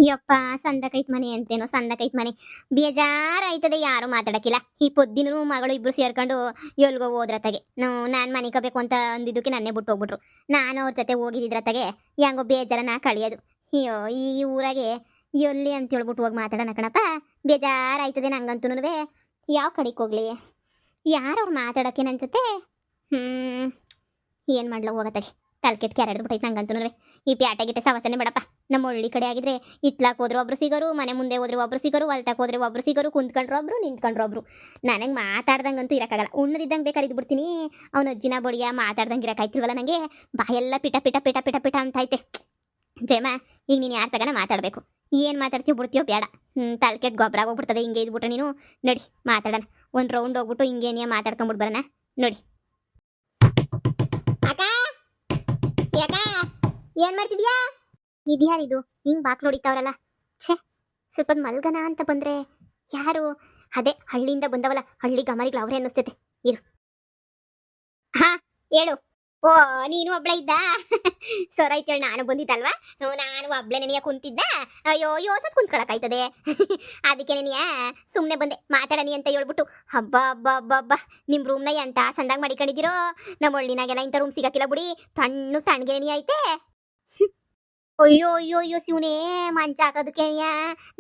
ಯಪ್ಪ ಸಂದಕೈತ್ ಮನೆ ಅಂತೇನೋ ಸಂದಕೈತ್ ಮನೆ ಬೇಜಾರಾಯ್ತದೆ. ಯಾರು ಮಾತಾಡಕ್ಕಿಲ್ಲ. ಈ ಪೊದ್ದಿನೂ ಮಗಳು ಇಬ್ರು ಸೇರ್ಕೊಂಡು ಎಲ್ಗೋ ಹೋದ್ರತಗೆ ನಾನು ಮನೆ ಕಬೇಕು ಅಂತ ಅಂದಿದ್ದಕ್ಕೆ ನನ್ನೇ ಬಿಟ್ಟು ಹೋಗ್ಬಿಟ್ರು. ನಾನು ಅವ್ರ ಜೊತೆ ಹೋಗಿದ್ರತಗೆ ಹೆಂಗೋ ಬೇಜಾರನ ಕಳಿಯೋದು. ಅಯ್ಯೋ ಈ ಊರಾಗೆ ಎಲ್ಲಿ ಅಂತ ಹೇಳ್ಬಿಟ್ಟು ಹೋಗಿ ಮಾತಾಡೋಣ ಕಣಪ್ಪ. ಬೇಜಾರಾಯ್ತದೆ ನಂಗಂತೂ. ಯಾವ ಕಡೆಗೆ ಹೋಗ್ಲಿ, ಯಾರವ್ರು ಮಾತಾಡೋಕ್ಕೆ ನನ್ನ ಜೊತೆ? ಏನು ಮಾಡ್ಲ ಹೋಗತ್ತಾಗೆ. ತಲೆಕೆಟ್ಟು ಕ್ಯಾರೆಡ್ದು ಬಿಟ್ಟೈತೆ ನಂಗಂತೂ. ಈ ಪ್ಯಾಟೆ ಗಿಟ್ಟೆ ಸವಸನೆ ಬೇಡಪ್ಪ. ನಮ್ಮ ಹಳ್ಳಿ ಕಡೆ ಆಗಿದ್ರೆ ಇತ್ಲಾಕ್ ಹೋದ್ರೆ ಒಬ್ರು ಸಿಗೋರು, ಮನೆ ಮುಂದೆ ಹೋದ್ರೆ ಒಬ್ರು ಸಿಗೋರು, ಹೊಲ್ತಾಕ್ ಹೋದ್ರೆ ಒಬ್ರು ಸಿಗೋರು, ಕುಂತ್ಕೊಂಡ್ರು ಒಬ್ರು, ನಿಂತ್ಕೊಂಡ್ರು ಒಬ್ರು. ನನಗೆ ಮಾತಾಡ್ದಂಗಂತೂ ಇರೋಕ್ಕಾಗಲ್ಲ. ಉಣ್ಣದಿದ್ದಂಗೆ ಬೇಕಾದ್ರೆ ಇದ್ದು ಬಿಡ್ತೀನಿ. ಅವ್ನ ಅಜ್ಜಿನ ಬಡಿಯ ಮಾತಾಡ್ದಂಗೆ ಇರೋಕ್ಕಾಯ್ತಿಲ್ವಲ್ಲ ನನಗೆ. ಬಾಯೆಲ್ಲ ಪಿಟ ಪಿಟ ಪಿಟ ಪಿಟ ಪಿಟ ಅಂತೈತೆ. ಜಯಮ್ಮ, ಈಗ ನೀನು ಯಾರ ತಗನ ಮಾತಾಡಬೇಕು? ಏನು ಮಾತಾಡ್ತೀವಿ ಬಿಡ್ತೀಯೋ ಬೇಡ. ತಲೆಕೆಟ್ಟು ಗೊಬ್ಬರ ಹೋಗ್ಬಿಡ್ತದೆ ಹಿಂಗೆ ಇದ್ಬಿಟ್ರೆ ನೀನು. ನಡಿ ಮಾತಾಡೋಣ. ಒಂದು ರೌಂಡ್ ಹೋಗ್ಬಿಟ್ಟು ಹಿಂಗೇನೇ ಮಾತಾಡ್ಕೊಂಬಿಟ್ಟು ಬರೋಣ. ನೋಡಿ ಅಕ್ಕ, ಯಾಕ ಏನ್ ಮಾಡ್ತಿದ್ಯಾ? ಇದ್ಯಾರಿದು ಹಿಂಗ್ ಬಾಕ್ಲು ಹೊಡಿತಾವ್ರಲ್ಲ? ಛೇ, ಸ್ವಲ್ಪ ಮಲ್ಗನ ಅಂತ ಬಂದ್ರೆ ಯಾರು? ಅದೇ ಹಳ್ಳಿಯಿಂದ ಬಂದವಲ್ಲ, ಹಳ್ಳಿ ಗಮರಿಗಳು ಅವ್ರೇ ಅನ್ನಿಸ್ತೈತೆ. ಇರು. ಹಾ ಹೇಳು. ಓ ನೀನು ಒಬ್ಳ ಇದ್ದ? ಸೊರೈತೇಳು, ನಾನು ಬಂದಿದ್ದಲ್ವಾ. ನಾನು ಒಬ್ಳೆ ನೆನೆಯ ಕುಂತಿದ್ದ. ಅಯ್ಯೋ ಯೋಸತ್ ಕುಂತ್ಕೊಳಕಾಯ್ತದೆ. ಅದಕ್ಕೆ ನೆನೆಯ ಸುಮ್ಮನೆ ಬಂದೆ ಮಾತಾಡನಿ ಅಂತ ಹೇಳ್ಬಿಟ್ಟು. ಹಬ್ಬ ಹಬ್ಬ ಹಬ್ಬ ಹಬ್ಬ, ನಿಮ್ಮ ರೂಮ್ನ ಎಂತ ಸಂದಾಗ ಮಾಡಿಕೊಂಡಿದ್ದೀರೋ. ನಮ್ಮ ಹಳ್ಳಿನಾಗೆಲ್ಲ ಇಂಥ ರೂಮ್ ಸಿಗಕ್ಕಿಲ್ಲ ಬಿಡಿ. ತಣ್ಣಗೆ ನೆನೆಯ ಐತೆ. ಅಯ್ಯೋ ಅಯ್ಯೋ ಅಯ್ಯೋ ಶಿವನೇ, ಮಂಚ ಹಾಕೋದಕ್ಕೆ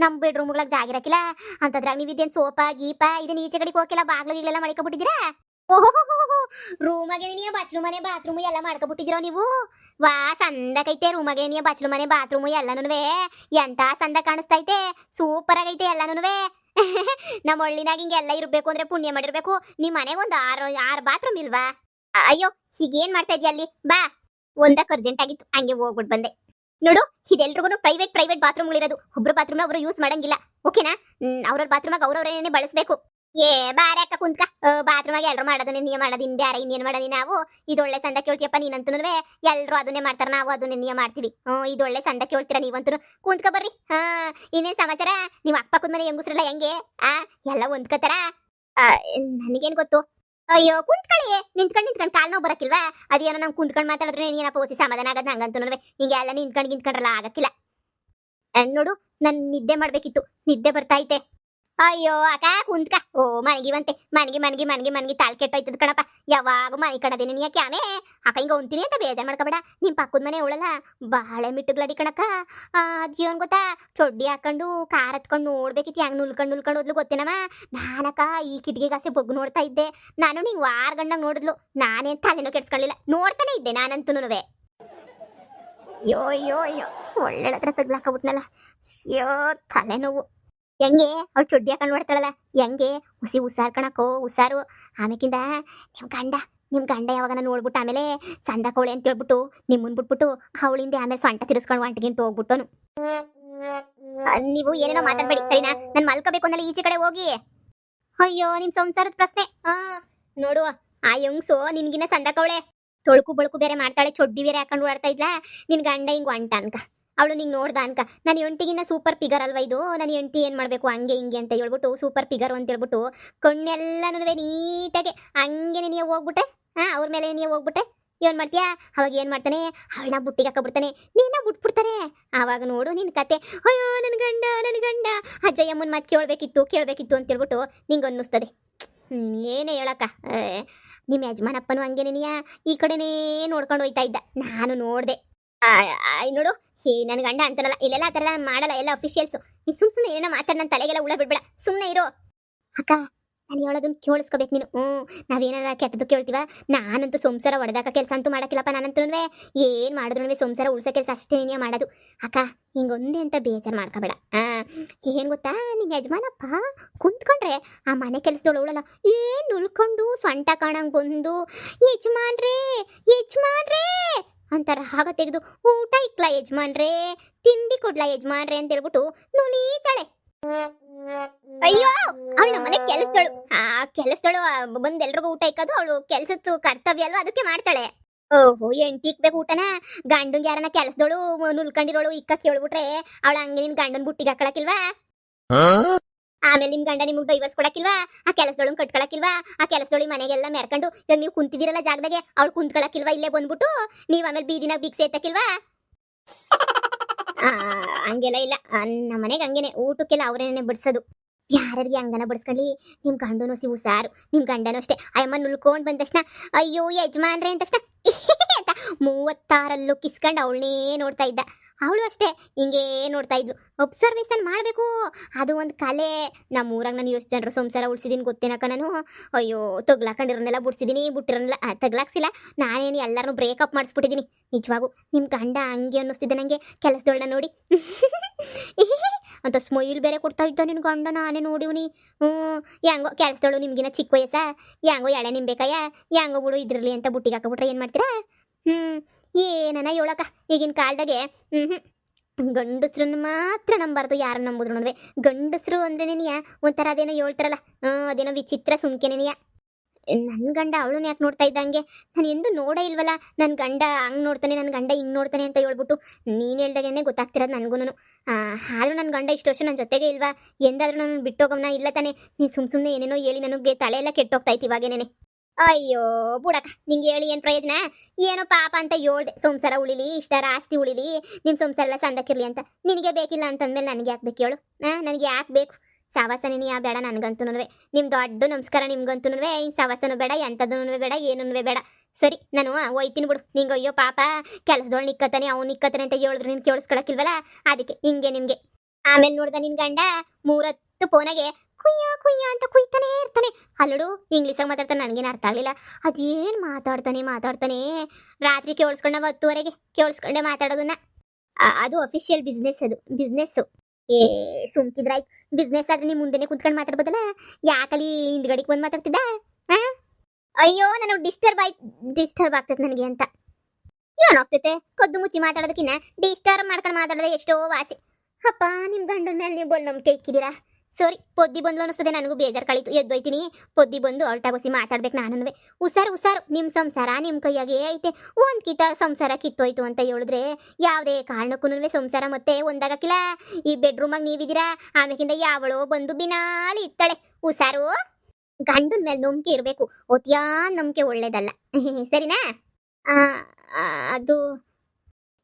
ನಮ್ಮ ಬೆಡ್ರೂಮ್ಗಳಾಗ ಜಾಗ ಇರಕ್ಕಿಲ್ಲ ಅಂತದ್ರಾಗ ನೀವು ಇದೇನು ಸೋಫಾ ಗೀಪ ಇದನ್ನ ಈಚೆ ಕಡೆಗೆ ಹೋಗಿಲ್ಲ, ಬಾಗ್ಲು ಈಗಲೆಲ್ಲ ಮಾಡ್ಕೊಬಿಟ್ಟಿದ್ದೀರಾ? ಓಹೋ, ರೂಮಾಗೆ ನೀ ಬಚ್ಲು ಮನೆ ಬಾತ್ರೂಮ್ ಎಲ್ಲ ಮಾಡ್ಕೊಬಿಟ್ಟಿದಿರೋ ನೀವು? ವಾ ಸಂದಕೈತೆ. ರೂಮಾಗೆ ನೀ ಬಚ್ಲು ಮನೆ ಬಾತ್ರೂಮ್ ಎಲ್ಲನೂ ಎಂತ ಸಂದ ಕಾಣಿಸ್ತೈತೆ. ಸೂಪರ್ ಆಗೈತೆ ಎಲ್ಲನೂ. ನಮ್ಮ ಹಳ್ಳಿನಾಗ ಹಿಂಗೆಲ್ಲ ಇರ್ಬೇಕು ಅಂದ್ರೆ ಪುಣ್ಯ ಮಾಡಿರ್ಬೇಕು. ನಿಮ್ಮ ಮನೆಗೆ ಒಂದು ಆರು ಬಾತ್ರೂಮ್ ಇಲ್ವಾ? ಅಯ್ಯೋ ಹೀಗೇನ್ ಮಾಡ್ತಾ ಇದ್ಯಾ ಅಲ್ಲಿ? ಬಾ, ಒಂದಕ್ಕೆ ಅರ್ಜೆಂಟ್ ಆಗಿತ್ತು ಹಂಗೆ ಹೋಗ್ಬಿಟ್ಟು ಬಂದೆ. ನೋಡು, ಇದೆಲ್ರಿಗೂ ಪ್ರೈವೇಟ್ ಬಾತ್ರೂಮ್ಗಳಿರೋದು. ಒಬ್ರು ಬಾತ್ರೂಮ್ನ ಅವರು ಯೂಸ್ ಮಾಡಂಗಿಲ್ಲ, ಓಕೆನಾ? ಅವ್ರವ್ರ ಬಾತ್ರೂಮಾಗ ಅವ್ರವ್ರೇನೇ ಬಳಸಬೇಕು. ಏ ಬಾರೆ ಅಕ್ಕ ಕುಂತ್ಕ. ಬಾತ್ರೂಮಾಗ ಎಲ್ರು ಮಾಡೋದನ್ನೇ ನೀ ಮಾಡೋದಿನ್ ಬ್ಯಾರೆ ಇನ್ನೇನು ಮಾಡೋದಿ ನಾವು? ಇದೊಳ್ಳೆ ಸಂದ ಕೇಳ್ತೀಯಪ್ಪ ನೀನಂತೂ. ಎಲ್ರು ಅದನ್ನೇ ಮಾಡ್ತಾರ, ನಾವು ಅದನ್ನೇ ನೀ ಮಾಡ್ತೀವಿ. ಇದೊಳ್ಳೆ ಸಂದ ಕೇಳ್ತೀರಾ ನೀವಂತೂ. ಕುಂತ್ಕ ಬರ್ರಿ. ಇನ್ನೇನ್ ಸಮಾಚಾರ? ನೀವು ಅಕ್ಕಪಕ್ಕದ ಮನೆ ಹೆಂಗುಸ್ರಲ್ಲ ಹೆಂಗೆ? ಎಲ್ಲ ಹೊಂದ್ಕತಾರ? ನನಗೇನ್ ಗೊತ್ತು. ಅಯ್ಯೋ ಕುಂತ್ಕೊಳ್ಳಿ. ನಿಂತ್ಕೊಂಡು ಕಾಲ್ ನೋವು ಬರಕ್ಕಿಲ್ವಾ? ಅದೇನೋ ನಾವು ಕುಂತ್ಕೊಂಡು ಮಾತಾಡಿದ್ರೆ ಏನಪ್ಪ ಓಸಿ ಸಮಾಧಾನ ಆಗದ್ ನಂಗಂತೂ. ಹಿಂಗೆ ಎಲ್ಲ ನಿಂತ್ಕೊಂಡ್ರಲ್ಲ ಆಗಕ್ಕಿಲ್ಲ. ನೋಡು, ನನ್ ನಿದ್ದೆ ಮಾಡ್ಬೇಕಿತ್ತು, ನಿದ್ದೆ ಬರ್ತಾ ಐತೆ. ಅಯ್ಯೋ ಅಕ್ಕ ಕುಂತ್ಕ. ಓ ಮನಗಿವಂತೆ ಮನಗಿ ತಾಲ್ ಕೆಟ್ಟೋಯ್ತದ ಕಣಪ್ಪ. ಯಾವಾಗ ಮನೆ ಕಡದೇನೆ ನೀ ಯಾಕೆ ಅಕ್ಕ ಹಿಂಗ ಉಂತೀನಿ ಅಂತ ಬೇಜಾರ್ ಮಾಡ್ಕೋಬೇಡ. ನಿಮ್ ಪಕ್ಕದ ಮನೆ ಅವಳಲ್ಲ ಬಾಳೆ ಮಿಟ್ಟುಗ್ಲಡಿ ಕಣಕ್ಕ. ಅದೇನ್ ಗೊತ್ತಾ, ಚೊಡ್ಡಿ ಹಾಕೊಂಡು ಕಾರ್ ಹತ್ಕೊಂಡು ನೋಡ್ಬೇಕಿತ್ತು ಹೆಂಗ್ ನುಲ್ಕೊಂಡು ಹೋದ್ಲು ಗೊತ್ತೇನಮ್ಮ. ನಾನಕ್ಕ ಈ ಕಿಟಕಿಗಾಸೆ ಬಗ್ಗು ನೋಡ್ತಾ ಇದ್ದೆ. ನಾನು ನೀವ್ ವಾರ ಗಂಡಂಗ್ ನೋಡಿದ್ಲು. ನಾನೇನ್ ತಲೆನೂ ಕೆಡ್ಸ್ಕೊಳ್ಳಿಲ್ಲ, ನೋಡ್ತಾನೆ ಇದ್ದೆ ನಾನಂತೂ. ಅಯ್ಯೋ ಅಯ್ಯೋ ಅಯ್ಯೋ, ಒಳ್ಳೆ ಹತ್ರ ತಗ್ಲಾಕಬಿಟ್ನಲ್ಲ. ಅಯ್ಯೋ ತಲೆನೋವು. ಹೆಂಗೆ ಅವ್ಳು ಚೊಡ್ಡಿ ಹಾಕೊಂಡು ನೋಡ್ತಾಳಲ್ಲ ಹೆಂಗೆ ಉಸಾರ್ಕಣಕೋ ಉಸಾರು. ಆಮೇಕಿಂದ ನಿಮ್ ಗಂಡ ಯಾವಾಗ ನೋಡ್ಬಿಟ್ಟು ಆಮೇಲೆ ಸಂದ ಕೋಳೆ ಅಂತ ಹೇಳ್ಬಿಟ್ಟು ನಿಮ್ಮನ್ ಬಿಟ್ಬಿಟ್ಟು ಅವಳಿಂದ ಆಮೇಲೆ ಸೊಂಟ ತಿರ್ಸ್ಕೊಂಡು ಒಂಟಿಗಿಂತ ಹೋಗ್ಬಿಟ್ಟನು. ನೀವು ಏನೇನೋ ಮಾತಾಡ್ಬೇಡಿ ಸರಿನಾ? ನನ್ ಮಲ್ಕೋಬೇಕು ಅಂದಲ್ಲ ಈಚೆ ಕಡೆ ಹೋಗಿ. ಅಯ್ಯೋ ನಿಮ್ ಸಂಸಾರದ ಪ್ರಶ್ನೆ. ನೋಡು, ಆ ಯಂಗ್ಸು ನಿನ್ಗಿನ್ನ ಸಂದ ಕವಳೆ ತೊಳ್ಕು ಬಳುಕು ಬೇರೆ ಮಾಡ್ತಾಳೆ, ಚೊಡ್ಡಿ ಬೇರೆ ಹಾಕೊಂಡು ಓಡಾಡ್ತಾ ಇದ್ಲಾ. ನಿನ್ ಗಂಡ ಹಿಂಗ್ ಒಂಟ ಅನ್ಕ, ಅವಳು ನಿಂಗೆ ನೋಡ್ದ ಅನ್ಕ. ನನ್ನ ಹೆಂಡ್ತಿಗಿನ್ನ ಸೂಪರ್ ಫಿಗರ್ ಅಲ್ವಾ ಇದು? ನನ್ನ ಹೆಂಡ್ತಿ ಏನು ಮಾಡಬೇಕು ಹಂಗೆ ಹಿಂಗೆ ಅಂತ ಹೇಳ್ಬಿಟ್ಟು ಸೂಪರ್ ಫಿಗರ್ ಅಂತ ಹೇಳ್ಬಿಟ್ಟು ಕಣ್ಣೆಲ್ಲನೂ ನೀಟಾಗೆ ಹಂಗೆ ನೀನು ಹೋಗ್ಬಿಟ್ಟೆ. ಅವ್ರ ಮೇಲೆ ನೀನು ಹೋಗ್ಬಿಟ್ಟೆ ಏನು ಮಾಡ್ತೀಯಾ? ಅವಾಗ ಏನು ಮಾಡ್ತಾನೆ, ಅವಳನ್ನ ಬುಟ್ಟಿಗೆ ಹಾಕಬಿಡ್ತಾನೆ, ನೀನ ಬಿಟ್ಬಿಡ್ತಾನೆ. ಆವಾಗ ನೋಡು ನಿನ್ನ ಕತೆ. ಅಯ್ಯೋ ನನ್ನ ಗಂಡ ಅಜ್ಜಯ್ಯಮ್ಮನ ಮಾತು ಕೇಳಬೇಕಿತ್ತು ಅಂತ ಹೇಳ್ಬಿಟ್ಟು ನಿಂಗೆ ಅನ್ನಿಸ್ತದೆ. ಏನೇ ಹೇಳಕ್ಕ, ನಿಮ್ಮ ಯಜಮಾನಪ್ಪನೂ ಹಂಗೆ ನೀನಿಯ ಈ ಕಡೆನೇ ನೋಡ್ಕೊಂಡು ಹೋಯ್ತಾ ಇದ್ದ, ನಾನು ನೋಡಿದೆ. ನೋಡು, ನನ್ನ ಗಂಡ ಅಂತಾನಲ್ಲ, ಇಲ್ಲೆಲ್ಲ ಆ ಥರ ಮಾಡಲ್ಲ, ಎಲ್ಲ ಅಫಿಷಿಯಲ್ಸು. ನೀನು ಸುಮ್ಮನೆ ಏನೇನೋ ಮಾತಾಡಿ ನನ್ನ ತಲೆಗೆಲ್ಲ ಉಳ ಬಿಡ್ಬೇಡ, ಸುಮ್ಮನೆ ಇರೋ. ಅಕ್ಕ ನಾನು ಹೇಳೋದನ್ನ ಕೇಳಿಸ್ಕೋಬೇಕು ನೀನು. ನಾವೇನಾರ ಕೆಟ್ಟದ್ದು ಕೇಳ್ತೀವ? ನಾನಂತೂ ಸಂಸಾರ ಹೊಡೆದಾಕ ಕೆಲಸ ಅಂತೂ ಮಾಡೋಕ್ಕಿಲ್ಲಪ್ಪ. ನಾನಂತೂ ಏನು ಮಾಡಿದ್ರು ಸಂಸಾರ ಉಳ್ಸೋ ಕೆಲಸ ಅಷ್ಟೇ ನೀನೇ ಮಾಡೋದು. ಅಕ್ಕ ಹಿಂಗೊಂದೇ ಅಂತ ಬೇಜಾರು ಮಾಡ್ಕೋಬೇಡ. ಏನು ಗೊತ್ತಾ, ನಿಮ್ಮ ಯಜಮಾನಪ್ಪ ಕುಂತ್ಕೊಂಡ್ರೆ ಆ ಮನೆ ಕೆಲಸದೊಳು ಉಳಲ್ಲ, ಏನು ಉಳ್ಕೊಂಡು ಸೊಂಟ ಕಾಣಂಗೆ ಬಂದು ಯಜಮಾನ್ರೇ ಅಂತಾರ. ಆಗ ತೆಗೆದು ಊಟ ಇಕ್ಲಾ ಯಜಮಾನ್ರೇ, ತಿಂಡಿ ಕೊಡ್ಲಾ ಯಜಮಾನ್ರೇ ಅಂತ ಹೇಳ್ಬಿಟ್ಟು ನುಲೀತಾಳೆ. ಅಯ್ಯೋ ಅವಳು ನಮ್ಮನೆ ಕೆಲಸದಳು ಬಂದ್ ಎಲ್ರಿಗೂ ಊಟ ಇಕ್ಕೋದು ಅವಳು ಕೆಲಸದ ಕರ್ತವ್ಯ ಅಲ್ವಾ, ಅದಕ್ಕೆ ಮಾಡ್ತಾಳೆ. ಓಹೋ ಹೆಂಡತಿ ಇಕ್ಬೇಕು ಊಟನ? ಗಂಡಂಗೆ ಯಾರನ್ನ ಕೆಲಸದಳು ನುಲ್ಕೊಂಡಿರೋಳು ಇಕ್ಕಕ್ಕೆ ಹೇಳ್ಬಿಟ್ರೆ ಅವಳು ಹಂಗೆ ನಿನ್ ಗಂಡನ್ ಬುಟ್ಟಿಗೆ ಹಾಕೊಳಕಿಲ್ವಾ? ಆಮೇಲೆ ನಿಮ್ ಗಂಡ ನಿಮ್ಗೆ ಡೈವರ್ಸ್ ಕೊಡಕ್ಕಿಲ್ವಾ? ಆ ಕೆಲಸದೊಳಗೆ ಕಟ್ಕೊಳಕಿಲ್ವಾ? ಆ ಕೆಲಸದೊಳಿ ಮನೆಗೆಲ್ಲ ಮೆರ್ಕೊಂಡು ಇವಾಗ ನೀವು ಕುಂತಿದಿರಲ್ಲ ಜಾಗದಾಗೆ ಅವಳು ಕುಂತ್ಕೊಳಕಿಲ್ವಾ? ಇಲ್ಲೇ ಬಂದ್ಬಿಟ್ಟು ನೀವು ಆಮೇಲೆ ಬೀದಿನಾಗ ಬಿಕ್ಸೆ ಎತ್ತಕ್ಕಿಲ್ವಾ? ಆ, ಹಂಗೆಲ್ಲ ಇಲ್ಲ, ನಮ್ಮ ಮನೆಗೆ ಹಂಗೇನೆ ಊಟಕ್ಕೆಲ್ಲ ಅವರೇನೆ ಬಡಿಸೋದು. ಯಾರಿಗೆ ಹಂಗನ ಬಡಿಸ್ಕೊಳ್ಳಿ, ನಿಮ್ಮ ಗಂಡನು ಸಿವು ಸಾರು, ನಿಮ್ಮ ಗಂಡನು ಅಷ್ಟೇ ಅಯ್ಯಮ್ಮ ನುಲ್ಕೊಂಡು ಬಂದ ತಕ್ಷಣ ಅಯ್ಯೋ ಯಜಮಾನ್ರೆ ಅಂದ ತಕ್ಷಣ ಅಂತ 36 ಕಿಸ್ಕೊಂಡು ಅವಳನ್ನೇ ನೋಡ್ತಾ ಇದ್ದ. ಅವಳು ಅಷ್ಟೇ ಹಿಂಗೇ ನೋಡ್ತಾ ಇದ್ಲು. ಒಬ್ಸರ್ವೇಷನ್ ಮಾಡಬೇಕು, ಅದು ಒಂದು ಕಲೆ. ನಮ್ಮ ಊರಾಗ ನಾನು ಎಷ್ಟು ಜನರು ಸಂಸಾರ ಉಳಿಸಿದೀನಿ ಗೊತ್ತೇನಕ್ಕ ನಾನು. ಅಯ್ಯೋ ತಗ್ಲಾಕೊಂಡಿರೋನೆಲ್ಲ ಬಿಡ್ಸಿದೀನಿ, ಬಿಟ್ಟಿರೋನೆಲ್ಲ ತಗ್ಲಾಕ್ಸಿಲ್ಲ. ನಾನೇನು ಎಲ್ಲರನ್ನೂ ಬ್ರೇಕಪ್ ಮಾಡಿಸ್ಬಿಟ್ಟಿದ್ದೀನಿ. ನಿಜವಾಗೂ ನಿಮ್ಮ ಗಂಡ ಹಂಗೆ ಅನ್ನಿಸ್ತಿದ್ದೆ ನನಗೆ ಕೆಲಸದೊಳನ ನೋಡಿ. ಅಂತ ಸ್ಮೈಲ್ ಬೇರೆ ಕೊಡ್ತಾ ಇದ್ದ ನಿನ್ನ ಗಂಡ, ನಾನೇ ನೋಡಿವ್ನಿ. ಹೆಂಗೋ ಕೆಲಸದಳು ನಿಮ್ಗಿನ ಚಿಕ್ಕ ವಯಸ್ಸ, ಹೆಂಗೋ ಎಳೆ ನಿಂಬೇಕಯ್ಯ, ಹೆಂಗೋ ಬಿಡು ಇದ್ರಲ್ಲಿ ಅಂತ ಬುಟ್ಟಿಗೆ ಹಾಕೊಬಿಟ್ರೆ ಏನು ಮಾಡ್ತೀರಾ? ಏನನ ಹೇಳಕ್ಕ ಈಗಿನ ಕಾಲದಾಗೆ. ಗಂಡಸ್ರನ್ನ ಮಾತ್ರ ನಂಬಾರ್ದು, ಯಾರನ್ನ ನಂಬುದ್ರು. ಗಂಡಸ್ರು ಅಂದ್ರೇನೆನಿಯ ಒಂಥರ ಅದೇನೋ ಹೇಳ್ತಾರಲ್ಲ, ಅದೇನೋ ವಿಚಿತ್ರ ಸುಮ್ಕೆನೆನಿಯ. ನನ್ನ ಗಂಡ ಅವಳನ್ನ ಯಾಕೆ ನೋಡ್ತಾ ಇದ್ದಂಗೆ? ನಾನು ಎಂದು ನೋಡೇ ಇಲ್ವಲ್ಲ. ನನ್ನ ಗಂಡ ಹಂಗೆ ನೋಡ್ತಾನೆ, ನನ್ನ ಗಂಡ ಹಿಂಗೆ ನೋಡ್ತಾನೆ ಅಂತ ಹೇಳ್ಬಿಟ್ಟು ನೀನು ಹೇಳ್ದಾಗೇನೆ ಗೊತ್ತಾಗ್ತಿರೋದು ನನಗೂ. ಆದರೂ ನನ್ನ ಗಂಡ ಇಷ್ಟು ವರ್ಷ ನನ್ನ ಜೊತೆಗೆ ಇಲ್ವಾ? ಎಂದಾದ್ರೂ ನಾನು ಬಿಟ್ಟೋಗವನ ಇಲ್ಲ ತಾನೆ? ನೀನು ಸುಮ್ಮನೆ ಏನೇನೋ ಹೇಳಿ ನನಗೆ ತಲೆ ಎಲ್ಲ ಕೆಟ್ಟೋಗ್ತಾಯ್ತು ಇವಾಗೇನೆ. ಅಯ್ಯೋ ಬುಡಕ, ನಿಂಗೆ ಹೇಳಿ ಏನು ಪ್ರಯೋಜನ? ಏನೋ ಪಾಪ ಅಂತ ಹೇಳ್ದೆ, ಸಂಸಾರ ಉಳಿಲಿ, ಇಷ್ಟರ ಆಸ್ತಿ ಉಳಿಲಿ, ನಿಮ್ಮ ಸಂಸಾರ ಎಲ್ಲ ಸಂದಕ್ಕಿರಲಿ ಅಂತ. ನಿನಗೆ ಬೇಕಿಲ್ಲ ಅಂತಂದ್ಮೇಲೆ ನನಗೆ ಯಾಕೆ ಬೇಕು ಹೇಳು? ನನಗೆ ಯಾಕೆ ಬೇಕು ಸಾವಾಸ? ನೀನು ಯಾ ಬೇಡ ನನಗಂತೂ. ನಿಮ್ಮ ದೊಡ್ಡ ನಮಸ್ಕಾರ ನಿಮ್ಗಂತೂ. ಇನ್ನು ಸಾವಾಸನೂ ಬೇಡ, ಎಂಥದ್ದು ಬೇಡ, ಏನೂ ಬೇಡ. ಸರಿ ನಾನು ಒಯ್ತೀನಿ ಬಿಡು. ನಿಂಗೆ ಅಯ್ಯೋ ಪಾಪ ಕೆಲಸದೊಳು ನಿಕ್ಕತ್ತಾನೆ, ಅವ್ನು ನಿಕ್ಕತ್ತಾನೆ ಅಂತ ಹೇಳಿದ್ರು ನೀನು ಕೇಳಿಸ್ಕೊಳಕ್ಕಿಲ್ವಲ್ಲ, ಅದಕ್ಕೆ ಹಿಂಗೆ ನಿಮಗೆ. ಆಮೇಲೆ ನೋಡ್ದ ನಿನ್ನ ಗಂಡ 30 ಫೋನಾಗೆ ಕುಯ್ಯ ಕುಯ್ಯ ಅಂತ ಕುಯ್ತಾನೆ ಇರ್ತಾನೆ. ಅಲ್ಲಡು ಇಂಗ್ಲೀಷಾಗ ಮಾತಾಡ್ತಾನೆ, ನನಗೇನು ಅರ್ಥ ಆಗಲಿಲ್ಲ. ಅದೇನು ಮಾತಾಡ್ತಾನೆ ರಾತ್ರಿ ಕೇಳಿಸ್ಕೊಂಡ 10ವರೆಗೆ ಕೇಳಿಸ್ಕೊಂಡೆ ಮಾತಾಡೋದನ್ನ. ಅದು ಅಫಿಷಿಯಲ್ ಬಿಸ್ನೆಸ್, ಅದು ಬಿಸ್ನೆಸ್ಸು. ಏ ಸುಮ್ಕಿದ್ರಾಯ್ತು, ಬಿಸ್ನೆಸ್ ಆದ್ರೆ ನೀವು ಮುಂದೆನೆ ಕುಂತ್ಕೊಂಡು ಮಾತಾಡ್ಬೋದಲ್ಲ, ಯಾಕಲ್ಲಿ ಹಿಂದ್ಗಡೆಗೆ ಬಂದು ಮಾತಾಡ್ತಿದ್ದ? ಅಯ್ಯೋ ನನಗೆ ಡಿಸ್ಟರ್ಬ್ ಆಗ್ತೈತೆ ನನಗೆ ಅಂತ. ಏನಾಗ್ತೈತೆ? ಕದ್ದು ಮುಚ್ಚಿ ಮಾತಾಡೋದಕ್ಕಿನ್ನ ಡಿಸ್ಟರ್ಬ್ ಮಾಡ್ಕೊಂಡು ಮಾತಾಡೋದೇ ಎಷ್ಟೋ ವಾಸಿ. ಅಪ್ಪ ನಿಮ್ಮ ಗಂಡನ ಮೇಲೆ ನೀವು ಬಂದು ನಂಬಿಕೆ ಇಕ್ಕಿದ್ದೀರಾ. ಸರಿ, ಪೊದ್ದಿ ಬಂದ್ಲು ಅನ್ನಿಸ್ತದೆ, ನನಗೂ ಬೇಜಾರು ಕಳೀತು. ಎದ್ದೋಯ್ತೀನಿ, ಪೊದ್ದಿ ಬಂದು ಅಲ್ಟಾಗೋಸಿ ಮಾತಾಡ್ಬೇಕು ನಾನು. ಉಸಾರು ನಿಮ್ಮ ಸಂಸಾರ ನಿಮ್ಮ ಕೈಯಾಗೆ ಐತೆ. ಒಂದು ಸಂಸಾರ ಕಿತ್ತೋಯ್ತು ಅಂತ ಹೇಳಿದ್ರೆ ಯಾವುದೇ ಕಾರಣಕ್ಕೂ ಸಂಸಾರ ಮತ್ತೆ ಒಂದಾಗಕ್ಕಿಲ್ಲ. ಈ ಬೆಡ್ರೂಮಾಗ ನೀವಿದ್ದೀರಾ, ಆಮೇಕಿಂದ ಯಾವಳೋ ಬಂದು ಬಿನಾಲಿ ಇತ್ತಾಳೆ. ಉಸಾರು, ಗಂಡನ ಮೇಲೆ ನಂಬಿಕೆ ಇರಬೇಕು, ಒತ್ಯಾ ನಂಬಿಕೆ ಒಳ್ಳೇದಲ್ಲ. ಸರಿನಾ? ಅದು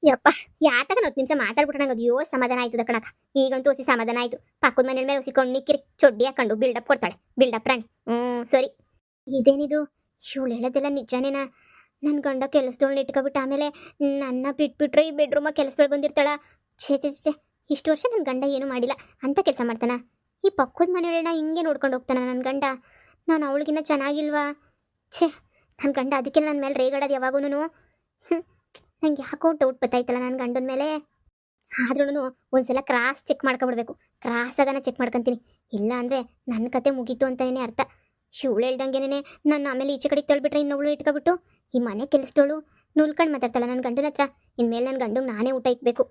ಯಪ್ಪ, ಯಾತಕ 10 ನಿಮಿಷ ಮಾತಾಡ್ಬಿಟ್ರೆ ನಂಗೆ ಅಯ್ಯೋ ಸಮಾಧಾನ ಆಯ್ತದ ಕಣಕ. ಈಗಂತೂ ಹೊಸಿ ಸಮಾಧಾನ ಆಯ್ತು. ಪಕ್ಕದ ಮನೆ ಮೇಲೆ ಹೊಸಿ ಕಣ್ಣಿಕ್ಕಿರಿ ಚೊಡ್ಡಿ ಹಾಕೊಂಡು ಬಿಲ್ಡಪ್ ಕೊಡ್ತಾಳೆ, ಬಿಲ್ಡಪ್ ರಾಣಿ. ಸರಿ. ಇದೇನಿದು? ಇವಳು ಹೇಳೋದೆಲ್ಲ ನಿಜನೇನಾ? ನನ್ನ ಗಂಡ ಕೆಲಸದೊಳನ್ನ ಇಟ್ಕೊಬಿಟ್ಟು ಆಮೇಲೆ ನನ್ನ ಬಿಟ್ಬಿಟ್ರೆ ಈ ಬೆಡ್ರೂಮಾಗ ಕೆಲಸದೊಳಗೆ ಬಂದಿರ್ತಾಳ. ಛೇ, ಇಷ್ಟು ವರ್ಷ ನನ್ನ ಗಂಡ ಏನೂ ಮಾಡಿಲ್ಲ ಅಂತ ಕೆಲಸ ಮಾಡ್ತಾನ. ಈ ಪಕ್ಕದ ಮನೆಗಳನ್ನ ಹಿಂಗೆ ನೋಡ್ಕೊಂಡು ಹೋಗ್ತಾನ ನನ್ನ ಗಂಡ. ನಾನು ಅವಳಿಗಿನ್ನ ಚೆನ್ನಾಗಿಲ್ವಾ? ಛೇ, ನನ್ನ ಗಂಡ ಅದಕ್ಕೆ ನನ್ನ ಮೇಲೆ ರೇಗಾಡೋದು ಯಾವಾಗೂ. ನಂಗೆ ಯಾಕೋ ಡೌಟ್ ಬತ್ತಾಯ್ತಲ್ಲ ನನ್ನ ಗಂಡನ ಮೇಲೆ. ಆದ್ರೂ ಒಂದ್ಸಲ ಕ್ರಾಸ್ ಚೆಕ್ ಮಾಡ್ಕೊಬಿಡ್ಬೇಕು. ಕ್ರಾಸ್ ಆಗನ ಚೆಕ್ ಮಾಡ್ಕೊತೀನಿ, ಇಲ್ಲ ಅಂದರೆ ನನ್ನ ಕತೆ ಮುಗೀತು ಅಂತಲೇ ಅರ್ಥ. ಶಿವಳು ಹೇಳ್ದಂಗೆನೇ ನನ್ನ ಆಮೇಲೆ ಈಚೆ ಕಡೆಗೆ ತಳ್ಬಿಟ್ರೆ ಇನ್ನೊಬ್ಳು ಇಟ್ಕೊಬಿಟ್ಟು ಈ ಮನೆ ಕೆಲಸದವಳು ನುಲ್ಕೊಂಡು ಮಾತಾಡ್ತಾಳೆ ನನ್ನ ಗಂಡನ ಹತ್ರ. ಇನ್ಮೇಲೆ ನನ್ನ ಗಂಡಂಗೆ ನಾನೇ ಊಟ ಇಕ್ಬೇಕು.